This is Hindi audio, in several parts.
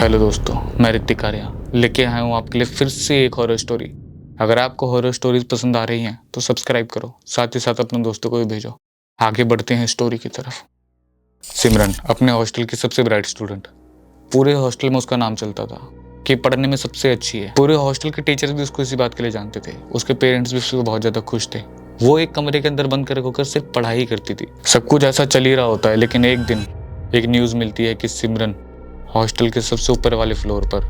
हेलो दोस्तों, मैं ऋतिक आर्या लेके आया हूँ आपके लिए फिर से एक हॉरर स्टोरी। अगर आपको हॉरर स्टोरीज पसंद आ रही हैं तो सब्सक्राइब करो, साथ ही साथ अपने दोस्तों को भी भेजो। आगे बढ़ते हैं स्टोरी की तरफ। सिमरन अपने हॉस्टल की सबसे ब्राइट स्टूडेंट। पूरे हॉस्टल में उसका नाम चलता था कि पढ़ने में सबसे अच्छी है। पूरे हॉस्टल के टीचर्स भी उसको इसी बात के लिए जानते थे। उसके पेरेंट्स भी उससे बहुत ज़्यादा खुश थे। वो एक कमरे के अंदर बंद कर होकर सिर्फ पढ़ाई करती थी। सब कुछ ऐसा चल ही रहा होता है, लेकिन एक दिन एक न्यूज़ मिलती है कि सिमरन हॉस्टल के सबसे ऊपर वाले फ्लोर पर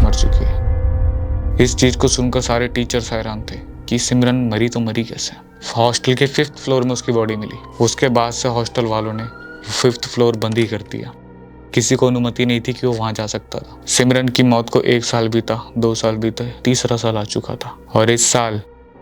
मर चुकी है। इस चीज़ को सुनकर सारे टीचर्स हैरान थे कि सिमरन मरी तो मरी कैसे। हॉस्टल के 5th फ्लोर में उसकी बॉडी मिली। उसके बाद से हॉस्टल वालों ने 5th फ्लोर बंद ही कर दिया। किसी को अनुमति नहीं थी कि वो वहाँ जा सकता था। सिमरन की मौत को 1 साल बीता, 2 साल बीते, तीसरा साल आ चुका था। और इस साल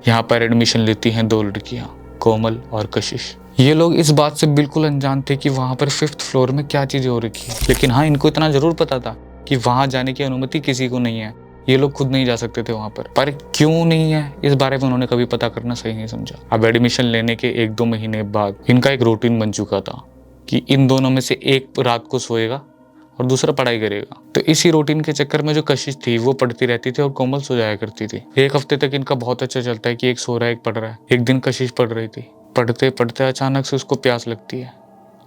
यहाँ पर एडमिशन लेती हैं 2 लड़कियाँ, कोमल और कशिश। ये लोग इस बात से बिल्कुल अनजान थे कि वहाँ पर 5th फ्लोर में क्या चीज़ें हो रखी है। लेकिन हाँ, इनको इतना ज़रूर पता था कि वहाँ जाने की अनुमति किसी को नहीं है। ये लोग खुद नहीं जा सकते थे वहाँ पर क्यों नहीं है इस बारे में उन्होंने कभी पता करना सही नहीं समझा। अब एडमिशन लेने के 1-2 महीने बाद इनका एक रूटीन बन चुका था कि इन दोनों में से एक रात को सोएगा और दूसरा पढ़ाई करेगा। तो इसी रूटीन के चक्कर में जो कशिश थी वो पढ़ती रहती थी और कोमल सो जाया करती थी। 1 हफ्ते तक इनका बहुत अच्छा चलता है कि एक सो रहा है एक पढ़ रहा है। एक दिन कशिश पढ़ रही थी। पढ़ते पढ़ते अचानक से उसको प्यास लगती है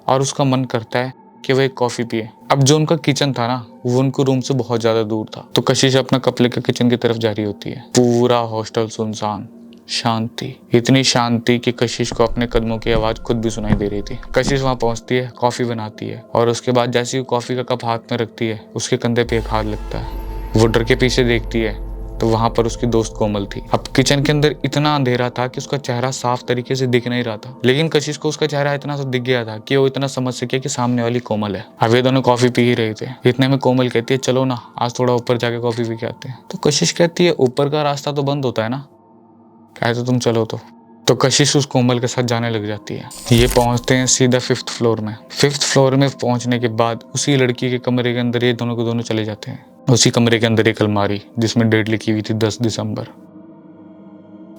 और उसका मन करता है कि वह एक कॉफ़ी पिए। अब जो उनका किचन था ना, वो उनको रूम से बहुत ज़्यादा दूर था। तो कशिश अपना कप लेकर किचन की तरफ जा रही होती है। पूरा हॉस्टल सुनसान, शांति, इतनी शांति कि कशिश को अपने कदमों की आवाज़ खुद भी सुनाई दे रही थी। कशिश वहाँ पहुँचती है, कॉफ़ी बनाती है और उसके बाद जैसे ही कॉफ़ी का कप हाथ में रखती है, उसके कंधे पे एक हाथ लगता है। वो डर के पीछे देखती है तो वहाँ पर उसकी दोस्त कोमल थी। अब किचन के अंदर इतना अंधेरा था कि उसका चेहरा साफ तरीके से दिख नहीं रहा था, लेकिन कशिश को उसका चेहरा इतना सा दिख गया था कि वो इतना समझ सके कि सामने वाली कोमल है। अब ये दोनों कॉफी पी ही रहे थे। इतने में कोमल कहती है, चलो ना आज थोड़ा ऊपर जाके कॉफी पी के आते हैं। तो कशिश कहती है, ऊपर का रास्ता तो बंद होता है ना। कहे तो तुम चलो। तो कशिश उस कोमल के साथ जाने लग जाती है। ये पहुंचते हैं सीधा 5th फ्लोर में। 5th फ्लोर में पहुंचने के बाद उसी लड़की के कमरे के अंदर ये दोनों के दोनों चले जाते हैं। उसी कमरे के अंदर एक अलमारी जिसमें डेट लिखी हुई थी 10 दिसंबर।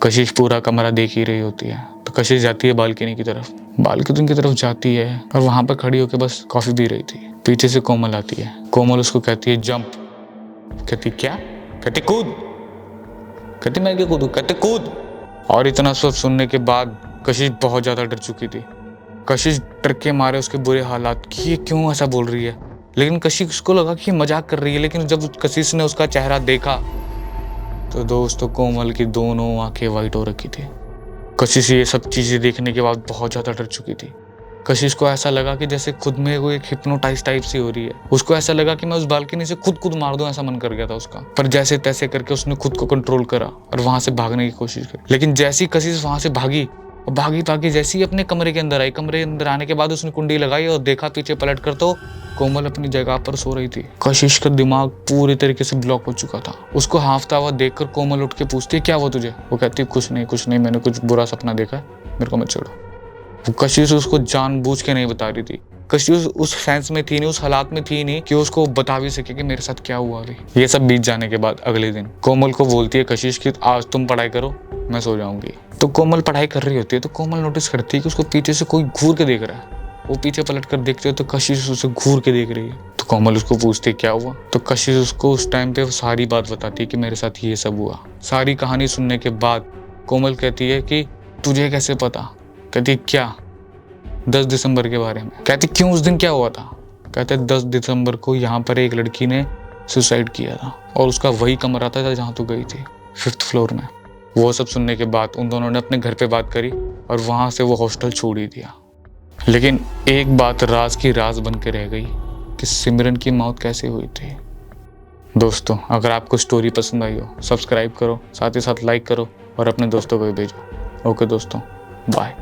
कशिश पूरा कमरा देख ही रही होती है। तो कशिश जाती है बालकनी की तरफ। बालकनी की तरफ जाती है और वहां पर खड़ी होकर बस कॉफी पी रही थी। पीछे से कोमल आती है। कोमल उसको कहती है, जंप। कहती क्या? कहती कूद। कहती मैं क्या कूदूं? कहते कूद। और इतना सब सुनने के बाद कशिश बहुत ज़्यादा डर चुकी थी। कशिश डर के मारे उसके बुरे हालात कि ये क्यों ऐसा बोल रही है, लेकिन कशिश को लगा कि मजाक कर रही है। लेकिन जब कशिश ने उसका चेहरा देखा तो दोस्तों कोमल की दोनों आंखें वाइट हो रखी थी। कशिश ये सब चीज़ें देखने के बाद बहुत ज़्यादा डर चुकी थी। कशिश को ऐसा लगा कि जैसे खुद में वो एक हिप्नोटाइज टाइप सी हो रही है। उसको ऐसा लगा कि मैं उस बालकनी से खुद मार दूं, ऐसा मन कर गया था उसका। पर जैसे तैसे करके उसने खुद को कंट्रोल करा और वहां से भागने की कोशिश की। लेकिन जैसी कशिश वहां से भागी और भागी जैसे ही अपने कमरे के अंदर आई, कमरे के अंदर आने के बाद उसने कुंडी लगाई और देखा पीछे पलट कर तो कोमल अपनी जगह पर सो रही थी। कशिश का दिमाग पूरी तरीके से ब्लॉक हो चुका था। उसको हाफता हुआ देखकर कोमल उठ के पूछती है, क्या हुआ तुझे? वो कहती है, कुछ नहीं, मैंने कुछ बुरा सपना देखा है, मेरे को मत छोड़ो। वो कशिश उसको जानबूझ के नहीं बता रही थी। कशिश उस सेंस में थी नहीं, उस हालात में थी नहीं कि उसको बता भी सके कि मेरे साथ क्या हुआ अभी। ये सब बीत जाने के बाद अगले दिन कोमल को बोलती है कशिश कि आज तुम पढ़ाई करो, मैं सो जाऊंगी। तो कोमल पढ़ाई कर रही होती है। तो कोमल नोटिस करती है कि उसको पीछे से कोई घूर के देख रहा है। वो पीछे पलट कर देखते हो तो कशिश उसे घूर के देख रही है। तो कोमल उसको पूछती है क्या हुआ। तो कशिश उसको उस टाइम पे सारी बात बताती है कि मेरे साथ ये सब हुआ। सारी कहानी सुनने के बाद कोमल कहती है कि तुझे कैसे पता? कहती क्या? 10 दिसंबर के बारे में। कहती क्यों, उस दिन क्या हुआ था? कहते 10 दिसंबर को यहाँ पर एक लड़की ने सुसाइड किया था और उसका वही कमरा था जहाँ तू गई थी, 5th फ्लोर में। वो सब सुनने के बाद उन दोनों ने अपने घर पे बात करी और वहाँ से वो हॉस्टल छोड़ ही दिया। लेकिन एक बात राज की राज बन के रह गई कि सिमरन की मौत कैसे हुई थी। दोस्तों, अगर आपको स्टोरी पसंद आई हो सब्सक्राइब करो, साथ ही साथ लाइक करो और अपने दोस्तों को भी भेजो। ओके दोस्तों, बाय।